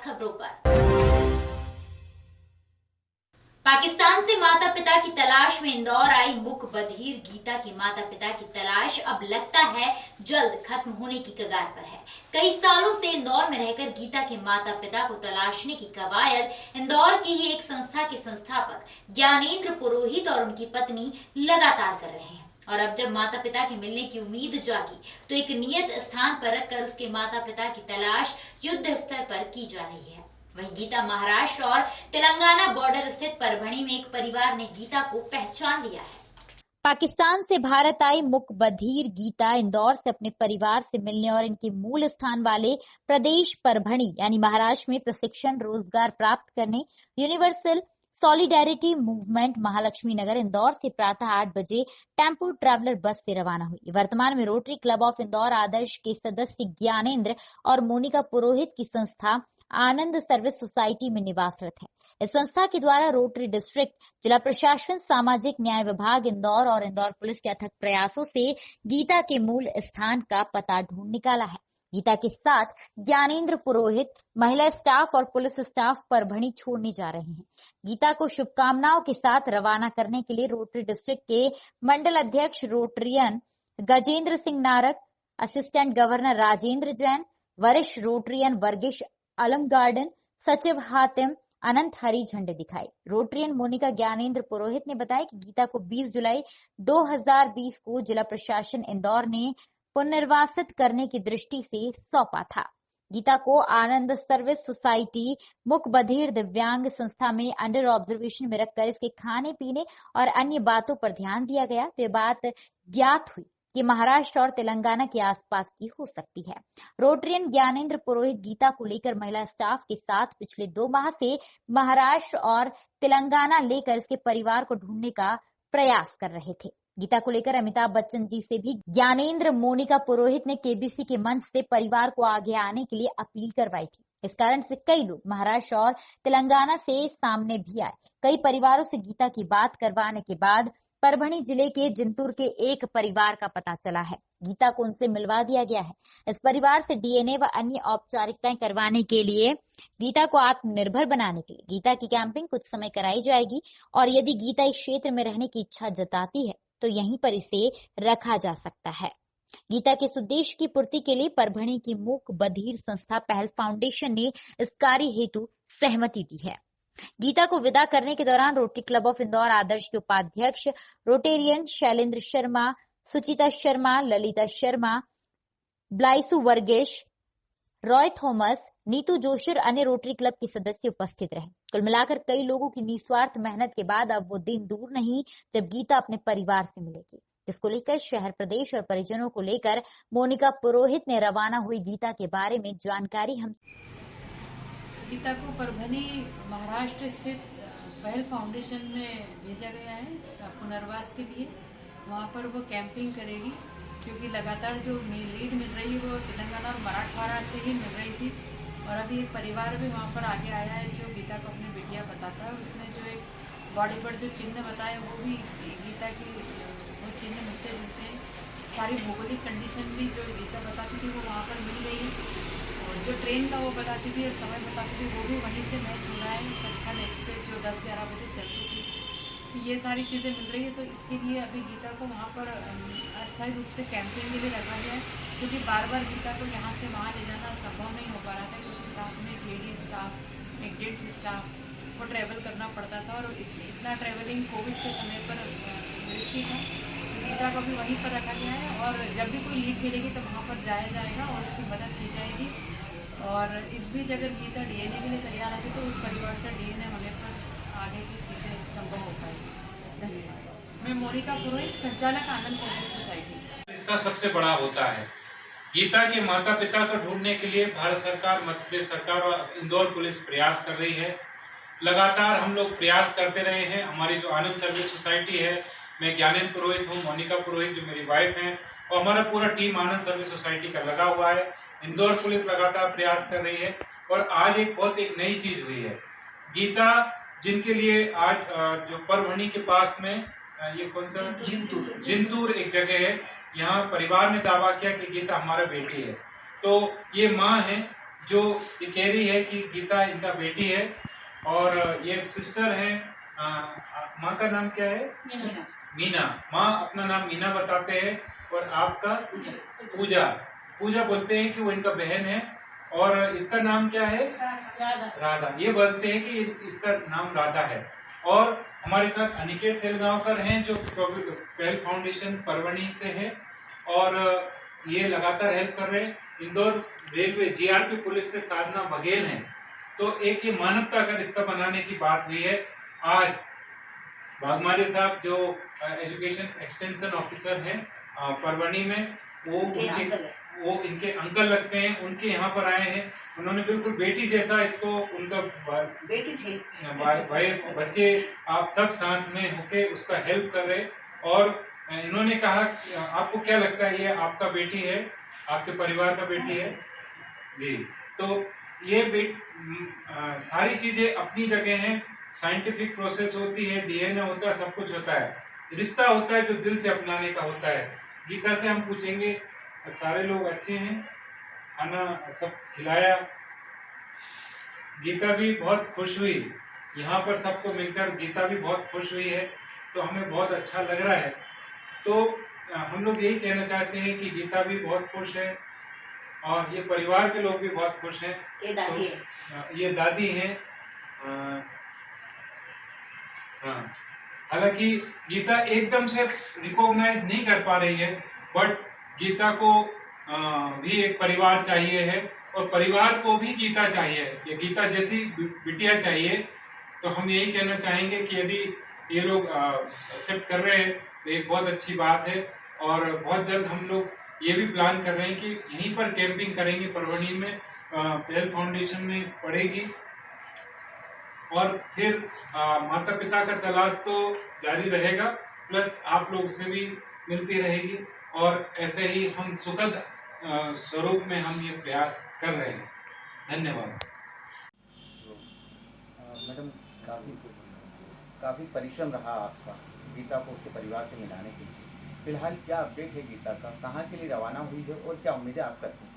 खबरों पर। पाकिस्तान से माता पिता की तलाश में इंदौर आई मूक बधिर गीता के माता पिता की तलाश अब लगता है जल्द खत्म होने की कगार पर है। कई सालों से इंदौर में रहकर गीता के माता पिता को तलाशने की कवायद इंदौर की ही एक संस्था के संस्थापक ज्ञानेंद्र पुरोहित और उनकी पत्नी लगातार कर रहे हैं। और अब जब माता पिता के मिलने की उम्मीद जागी तो एक नियत स्थान पर रखकर उसके माता पिता की तलाश युद्ध स्तर पर की जा रही है। वहीं गीता महाराष्ट्र और तेलंगाना बॉर्डर स्थित परभणी में एक परिवार ने गीता को पहचान लिया है। पाकिस्तान से भारत आई मूक बधिर गीता इंदौर से अपने परिवार से मिलने और इनके मूल स्थान वाले प्रदेश परभणी यानी महाराष्ट्र में प्रशिक्षण रोजगार प्राप्त करने यूनिवर्सल सॉलिडेरिटी मूवमेंट महालक्ष्मी नगर इंदौर से प्रातः 8 बजे टेम्पो ट्रैवलर बस से रवाना हुई। वर्तमान में रोटरी क्लब ऑफ इंदौर आदर्श के सदस्य ज्ञानेंद्र और मोनिका पुरोहित की संस्था आनंद सर्विस सोसाइटी में निवासरत है। इस संस्था के द्वारा रोटरी डिस्ट्रिक्ट, जिला प्रशासन, सामाजिक न्याय विभाग इंदौर और इंदौर पुलिस के अथक प्रयासों से गीता के मूल स्थान का पता ढूंढ निकाला है। गीता के साथ ज्ञानेंद्र पुरोहित महिला स्टाफ और पुलिस स्टाफ परभणी छोड़ने जा रहे हैं। गीता को शुभकामनाओं के साथ रवाना करने के लिए रोटरी डिस्ट्रिक्ट के मंडल अध्यक्ष Rotarian Gajendra Singh Narak, assistant governor Rajendra Jain, वरिष्ठ रोटरियन वर्गीश अलम गार्डन, सचिव हातिम अनंत हरी झंडे दिखाई। रोटरियन मोनिका ज्ञानेंद्र पुरोहित ने बताया कि गीता को 20 जुलाई 2020 को जिला प्रशासन इंदौर ने पुनर्वासित करने की दृष्टि से सौंपा था। गीता को आनंद सर्विस सोसाइटी मूक बधिर दिव्यांग संस्था में अंडर ऑब्जर्वेशन में रखकर इसके खाने पीने और अन्य बातों पर ध्यान दिया गया तो ये बात ज्ञात हुई कि महाराष्ट्र और तेलंगाना के आसपास की हो सकती है। रोटरियन ज्ञानेंद्र पुरोहित गीता को लेकर महिला स्टाफ के साथ पिछले 2 माह से महाराष्ट्र और तेलंगाना लेकर इसके परिवार को ढूंढने का प्रयास कर रहे थे। गीता को लेकर अमिताभ बच्चन जी से भी ज्ञानेंद्र मोनिका पुरोहित ने केबीसी के मंच से परिवार को आगे आने के लिए अपील करवाई थी। इस कारण से कई लोग महाराष्ट्र और तेलंगाना से सामने भी आए। कई परिवारों से गीता की बात करवाने के बाद परभणी जिले के जिंतूर के एक परिवार का पता चला है। गीता को उनसे मिलवा दिया गया है। इस परिवार से डीएनए व अन्य औपचारिकताएं करवाने के लिए गीता को आत्मनिर्भर बनाने के लिए गीता की कैंपिंग कुछ समय कराई जाएगी और यदि गीता इस क्षेत्र में रहने की इच्छा जताती है तो यहीं पर इसे रखा जा सकता है। गीता के इस उद्देश्य की पूर्ति के लिए परभणी की मूक बधिर संस्था पहल फाउंडेशन ने इस कार्य हेतु सहमति दी है। गीता को विदा करने के दौरान रोटरी क्लब ऑफ इंदौर आदर्श के उपाध्यक्ष रोटेरियन शैलेंद्र शर्मा, सुचिता शर्मा, ललिता शर्मा, ब्लाइसु वर्गेश, रॉय थॉमस, नीतू जोशी और अन्य रोटरी क्लब के सदस्य उपस्थित रहे। कुल मिलाकर कई लोगों की निस्वार्थ मेहनत के बाद अब वो दिन दूर नहीं जब गीता अपने परिवार से मिलेगी, जिसको लेकर शहर, प्रदेश और परिजनों को लेकर मोनिका पुरोहित ने रवाना हुई गीता के बारे में जानकारी हम गीता को परभणी महाराष्ट्र स्थित पहल फाउंडेशन में भेजा गया है पुनर्वास के लिए। वहाँ पर वो कैंपिंग करेगी क्योंकि लगातार जो लीड मिल रही है वो तेलंगाना और मराठवाड़ा से ही मिल रही थी। और अभी एक परिवार भी वहाँ पर आगे आया है जो गीता को अपनी बेटियाँ बताता है। उसने जो एक बॉडी पर जो चिन्ह बताए वो भी गीता की वो चिन्ह मिलते जुलते हैं। सारी भौगोलिक कंडीशन भी जो गीता बताती थी वो वहाँ पर मिल गई। और जो ट्रेन का वो बताती थी और समय बताती थी वो भी वहीं से मैच हो रहा है। सचखंड एक्सप्रेस जो 10-11 बजे चलती थी, तो ये सारी चीज़ें मिल रही है। तो इसके लिए अभी गीता को वहाँ पर अस्थायी रूप से कैंपिंग के लिए रखा गया है क्योंकि बार बार गीता को यहाँ से वहाँ ले जाना संभव नहीं हो पा रहा था क्योंकि साथ में एक लेडी स्टाफ, एक जेंट्स स्टाफ को ट्रैवल करना पड़ता था और इतना ट्रैवलिंग कोविड के समय पर रिस्की था। गीता को भी वहीं पर रखा गया है और जब भी कोई लीड मिलेगी तो वहाँ पर जाया जाएगा और उसकी मदद की जाएगी। और इस बीच अगर गीता डीएनए के लिए तैयार आती तो उस परिवार से डीएनए होने पर आगे की चीज़ें संभव हो पाएगी। धन्यवाद। मैं मोनिका पुरोहित, संचालक आनंद सर्विस सोसाइटी। इसका सबसे बड़ा होता है गीता के माता पिता को ढूंढने के लिए भारत सरकार, मध्य प्रदेश सरकार और इंदौर पुलिस प्रयास कर रही है। लगातार हम लोग प्रयास करते रहे हैं। हमारी जो आनंद सर्विस सोसाइटी है, मैं ज्ञानेंद्र पुरोहित हूँ, मोनिका पुरोहित जो मेरी वाइफ हैं, और हमारा पूरा टीम आनंद सर्विस सोसाइटी का लगा हुआ है। इंदौर पुलिस लगातार प्रयास कर रही है और आज एक नई चीज हुई है। गीता जिनके लिए आज जो परभणी के पास में ये कौन सा जिंतूर एक जगह है, यहाँ परिवार ने दावा किया कि गीता हमारा बेटी है। तो ये माँ है जो ये कह रही है कि गीता इनका बेटी है और ये सिस्टर है। माँ का नाम क्या है? मीना। माँ अपना नाम मीना बताते हैं और आपका पूजा। पूजा बोलते हैं कि वो इनका बहन है और इसका नाम क्या है? राधा। ये बोलते हैं कि इसका नाम राधा है। और हमारे साथ अनिकेत सेलगांवकर हैं जो पहल फाउंडेशन परवनी से है और ये लगातार हेल्प कर रहे हैं। इंदौर रेलवे जीआरपी पुलिस से साधना बघेल हैं। तो एक ये मानवता का रिश्ता बनाने की बात हुई है। आज भागमारे साहब जो एजुकेशन एक्सटेंशन ऑफिसर हैं परवनी में, वो इनके अंकल लगते हैं, उनके यहाँ पर आए हैं। उन्होंने बिल्कुल बेटी जैसा इसको, उनका बेटी भाई बच्चे आप सब साथ में होके उसका हेल्प कर रहे। और इन्होंने कहा आपको क्या लगता है ये आपका बेटी है, आपके परिवार का बेटी है? जी। तो ये सारी चीजें अपनी जगह हैं। साइंटिफिक प्रोसेस होती है, डीएनए होता है, सब कुछ होता है, रिश्ता होता है जो दिल से अपनाने का होता है। गीता से हम पूछेंगे, सारे लोग अच्छे हैं, खाना सब खिलाया। गीता भी बहुत खुश हुई, यहाँ पर सबको मिलकर गीता भी बहुत खुश हुई है, तो हमें बहुत अच्छा लग रहा है। तो हम लोग यही कहना चाहते हैं कि गीता भी बहुत खुश है और ये परिवार के लोग भी बहुत खुश हैं। ये दादी है। ये दादी हैं। हाँ, हालांकि गीता एकदम से रिकॉग्नाइज नहीं कर पा रही है, बट गीता को भी एक परिवार चाहिए है और परिवार को भी गीता चाहिए, ये गीता जैसी बिटिया चाहिए। तो हम यही कहना चाहेंगे कि यदि ये लोग एक्सेप्ट कर रहे हैं तो एक बहुत अच्छी बात है। और बहुत जल्द हम लोग ये भी प्लान कर रहे हैं कि यहीं पर कैंपिंग करेंगे परवनी में, पहल फाउंडेशन में पड़ेगी। और फिर माता पिता का तलाश तो जारी रहेगा, प्लस आप लोग से भी मिलती रहेगी और ऐसे ही हम सुखद स्वरूप में हम ये प्रयास कर रहे हैं। धन्यवाद। मैडम, काफ़ी परिश्रम रहा आपका गीता को उसके परिवार से मिलाने के लिए। फिलहाल क्या अपडेट है गीता का, कहाँ के लिए रवाना हुई है और क्या उम्मीदें आप करते हैं?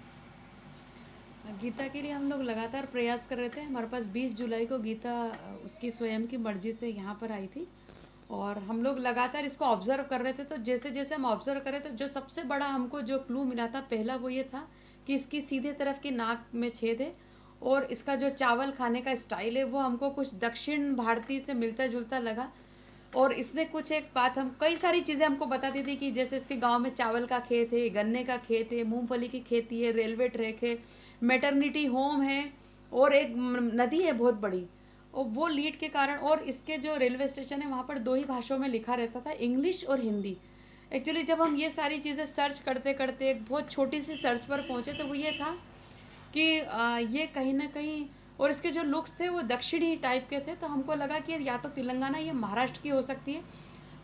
गीता के लिए हम लोग लगातार प्रयास कर रहे थे। हमारे पास 20 जुलाई को गीता उसकी स्वयं की मर्जी से यहाँ पर आई थी और हम लोग लगातार इसको ऑब्जर्व कर रहे थे। तो जैसे जैसे हम ऑब्जर्व कर रहे थे, जो सबसे बड़ा हमको जो क्लू मिला था, पहला वो ये था कि इसकी सीधे तरफ की नाक में छेद है और इसका जो चावल खाने का स्टाइल है वो हमको कुछ दक्षिण भारतीय से मिलता जुलता लगा। और इसने कुछ एक बात, हम कई सारी चीज़ें हमको बताती थी कि जैसे इसके गांव में चावल का खेत है, गन्ने का खेत है, मूंगफली की खेती है, रेलवे ट्रैक है, मैटरनिटी होम है और एक नदी है बहुत बड़ी। और वो लीड के कारण, और इसके जो रेलवे स्टेशन है वहाँ पर 2 ही भाषाओं में लिखा रहता था, इंग्लिश और हिंदी। एक्चुअली जब हम ये सारी चीज़ें सर्च करते करते एक बहुत छोटी सी सर्च पर पहुँचे तो वो ये था कि ये कहीं ना कहीं, और इसके जो लुक्स थे वो दक्षिणी टाइप के थे। तो हमको लगा कि या तो तेलंगाना या महाराष्ट्र की हो सकती है।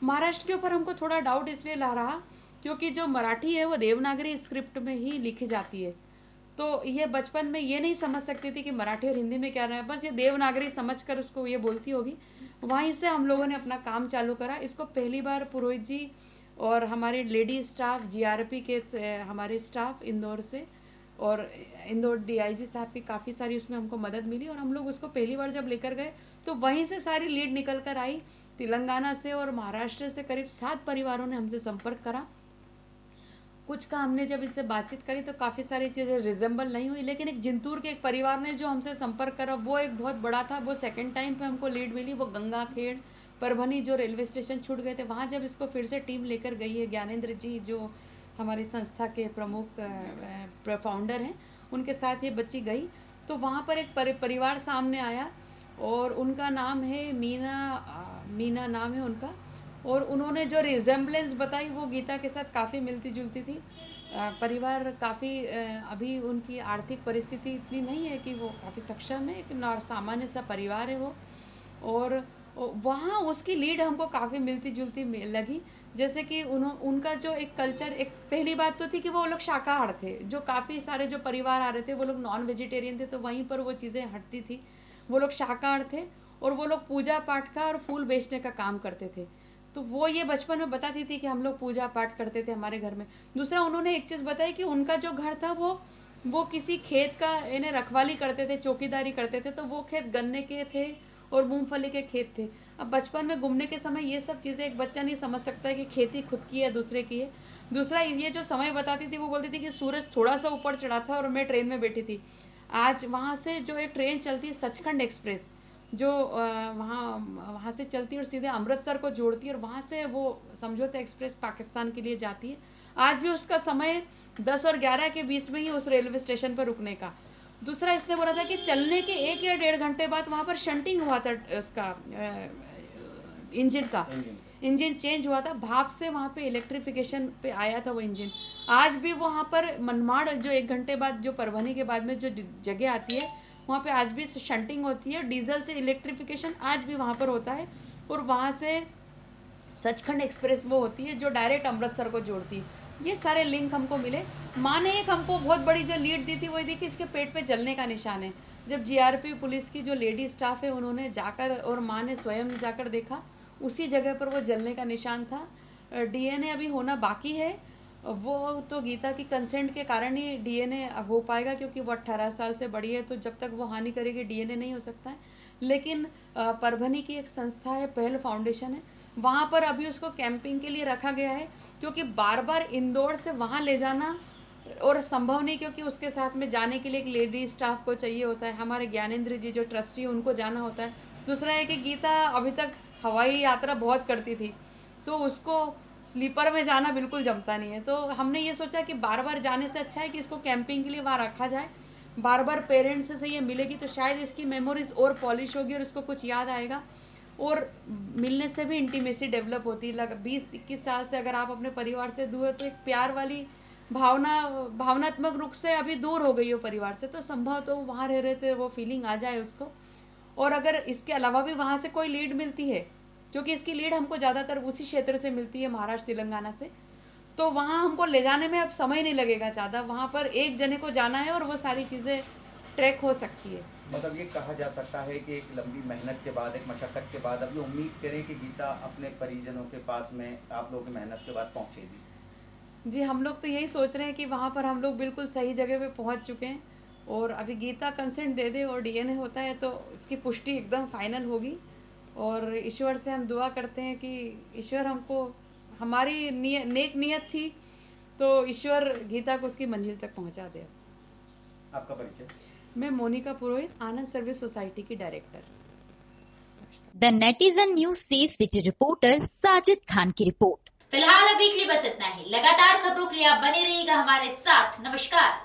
महाराष्ट्र के ऊपर हमको थोड़ा डाउट इसलिए ला रहा क्योंकि जो मराठी है वो देवनागरी स्क्रिप्ट में ही लिखी जाती है। तो ये बचपन में ये नहीं समझ सकती थी कि मराठी और हिंदी में क्या रहा है, बस ये देवनागरी समझकर उसको ये बोलती होगी। वहीं से हम लोगों ने अपना काम चालू करा। इसको पहली बार पुरोहित जी और हमारे लेडी स्टाफ, जीआरपी के हमारे स्टाफ इंदौर से और इंदौर डीआईजी साहब की काफ़ी सारी उसमें हमको मदद मिली और हम लोग उसको पहली बार जब लेकर गए तो वहीं से सारी लीड निकल कर आई। तेलंगाना से और महाराष्ट्र से करीब 7 परिवारों ने हमसे संपर्क करा। कुछ का हमने जब इनसे बातचीत करी तो काफ़ी सारी चीज़ें रिजेंबल नहीं हुई, लेकिन एक जिंतूर के एक परिवार ने जो हमसे संपर्क करा वो एक बहुत बड़ा था। वो सेकंड टाइम पे हमको लीड मिली। वो गंगाखेड़ परभनी जो रेलवे स्टेशन छूट गए थे वहाँ जब इसको फिर से टीम लेकर गई है, ज्ञानेंद्र जी जो हमारी संस्था के प्रमुख फाउंडर हैं, उनके साथ ये बच्ची गई तो वहाँ पर एक परिवार सामने आया और उनका नाम है मीना नाम है उनका। और उन्होंने जो रिजेंबलेंस बताई वो गीता के साथ काफ़ी मिलती जुलती थी। परिवार काफ़ी अभी उनकी आर्थिक परिस्थिति इतनी नहीं है कि वो काफ़ी सक्षम है, एक सामान्य सा परिवार है वो। और वहाँ उसकी लीड हमको काफ़ी मिलती जुलती लगी। जैसे कि उनका जो एक कल्चर, एक पहली बात तो थी कि वो लोग शाकाहार थे। जो काफ़ी सारे जो परिवार आ रहे थे वो लोग नॉन वेजिटेरियन थे, तो वहीं पर वो चीज़ें हटती थी। वो लोग शाकाहार थे और वो लोग पूजा पाठ का और फूल बेचने का काम करते थे। तो वो ये बचपन में बताती थी कि हम लोग पूजा पाठ करते थे हमारे घर में। दूसरा उन्होंने एक चीज़ बताई कि उनका जो घर था वो वो किसी खेत का इन्हें रखवाली करते थे, चौकीदारी करते थे, तो वो खेत गन्ने के थे और मूंगफली के खेत थे। अब बचपन में घूमने के समय ये सब चीज़ें एक बच्चा नहीं समझ सकता है कि खेती खुद की है दूसरे की है। दूसरा ये जो समय बताती थी वो बोलती थी कि सूरज थोड़ा सा ऊपर चढ़ा था और मैं ट्रेन में बैठी थी। आज वहाँ से जो एक ट्रेन चलती है सचखंड एक्सप्रेस, जो वहाँ से चलती है और सीधे अमृतसर को जोड़ती है और वहाँ से वो समझौता एक्सप्रेस पाकिस्तान के लिए जाती है। आज भी उसका समय 10 और 11 के बीच में ही उस रेलवे स्टेशन पर रुकने का। दूसरा इसने बोला था कि चलने के 1 या 1.5 घंटे बाद वहाँ पर शंटिंग हुआ था, उसका इंजन चेंज हुआ था, भाप से वहाँ पे इलेक्ट्रिफिकेशन पे आया था वो इंजन। आज भी वहाँ पर मनमाड़ जो 1 घंटे बाद जो परभनी के बाद में जो जगह आती है वहाँ पे आज भी शंटिंग होती है, डीजल से इलेक्ट्रिफिकेशन आज भी वहाँ पर होता है। और वहाँ से सचखंड एक्सप्रेस वो होती है जो डायरेक्ट अमृतसर को जोड़ती है। ये सारे लिंक हमको मिले। माँ ने एक हमको बहुत बड़ी जो लीड दी थी वो दी कि इसके पेट पे जलने का निशान है। जब जीआरपी पुलिस की जो लेडी स्टाफ है उन्होंने जाकर और माँ ने स्वयं जाकर देखा, उसी जगह पर वो जलने का निशान था। डीएनए अभी होना बाकी है, वो तो गीता की कंसेंट के कारण ही डीएनए हो पाएगा, क्योंकि वो 18 साल से बड़ी है, तो जब तक वो हानि करेगी डीएनए नहीं हो सकता है। लेकिन परभनी की एक संस्था है, पहल फाउंडेशन है, वहाँ पर अभी उसको कैंपिंग के लिए रखा गया है, क्योंकि बार बार इंदौर से वहाँ ले जाना और संभव नहीं, क्योंकि उसके साथ में जाने के लिए एक लेडी स्टाफ को चाहिए होता है। हमारे ज्ञानेंद्र जी जो ट्रस्टी है उनको जाना होता है। दूसरा है कि गीता अभी तक हवाई यात्रा बहुत करती थी, तो उसको स्लीपर में जाना बिल्कुल जमता नहीं है। तो हमने ये सोचा कि बार बार जाने से अच्छा है कि इसको कैंपिंग के लिए वहाँ रखा जाए। बार बार पेरेंट्स से ये मिलेगी तो शायद इसकी मेमोरीज और पॉलिश होगी और इसको कुछ याद आएगा, और मिलने से भी इंटीमेसी डेवलप होती है। 20-21 साल से अगर आप अपने परिवार से दूर हो तो एक प्यार वाली भावनात्मक रूप से अभी दूर हो गई हो परिवार से, तो संभव तो वहाँ रह रहे थे वो फीलिंग आ जाए उसको। और अगर इसके अलावा भी वहाँ से कोई लीड मिलती है, क्योंकि इसकी लीड हमको ज़्यादातर उसी क्षेत्र से मिलती है, महाराष्ट्र तेलंगाना से, तो वहाँ हमको ले जाने में अब समय नहीं लगेगा ज़्यादा। वहाँ पर एक जने को जाना है और वो सारी चीज़ें ट्रैक हो सकती है। मतलब ये कहा जा सकता है कि एक लंबी मेहनत के बाद, एक मशक्कत के बाद अभी उम्मीद करें कि गीता अपने परिजनों के पास में आप लोगों की मेहनत के बाद पहुँचेगी। जी, हम लोग तो यही सोच रहे हैं कि वहाँ पर हम लोग बिल्कुल सही जगह पे पहुँच चुके हैं, और अभी गीता कंसेंट दे दे और डीएनए होता है तो इसकी पुष्टि एकदम फाइनल होगी। और ईश्वर से हम दुआ करते हैं कि ईश्वर हमको, हमारी नेक नियत थी तो ईश्वर गीता को उसकी मंजिल तक पहुँचा दे। आपका परिचय? मैं मोनिका पुरोहित, आनंद सर्विस सोसाइटी की डायरेक्टर। द नेटिजन न्यूज से सिटी रिपोर्टर साजिद खान की रिपोर्ट। फिलहाल अभी के लिए बस इतना ही। लगातार खबरों के लिए आप बने रहिएगा हमारे साथ। नमस्कार।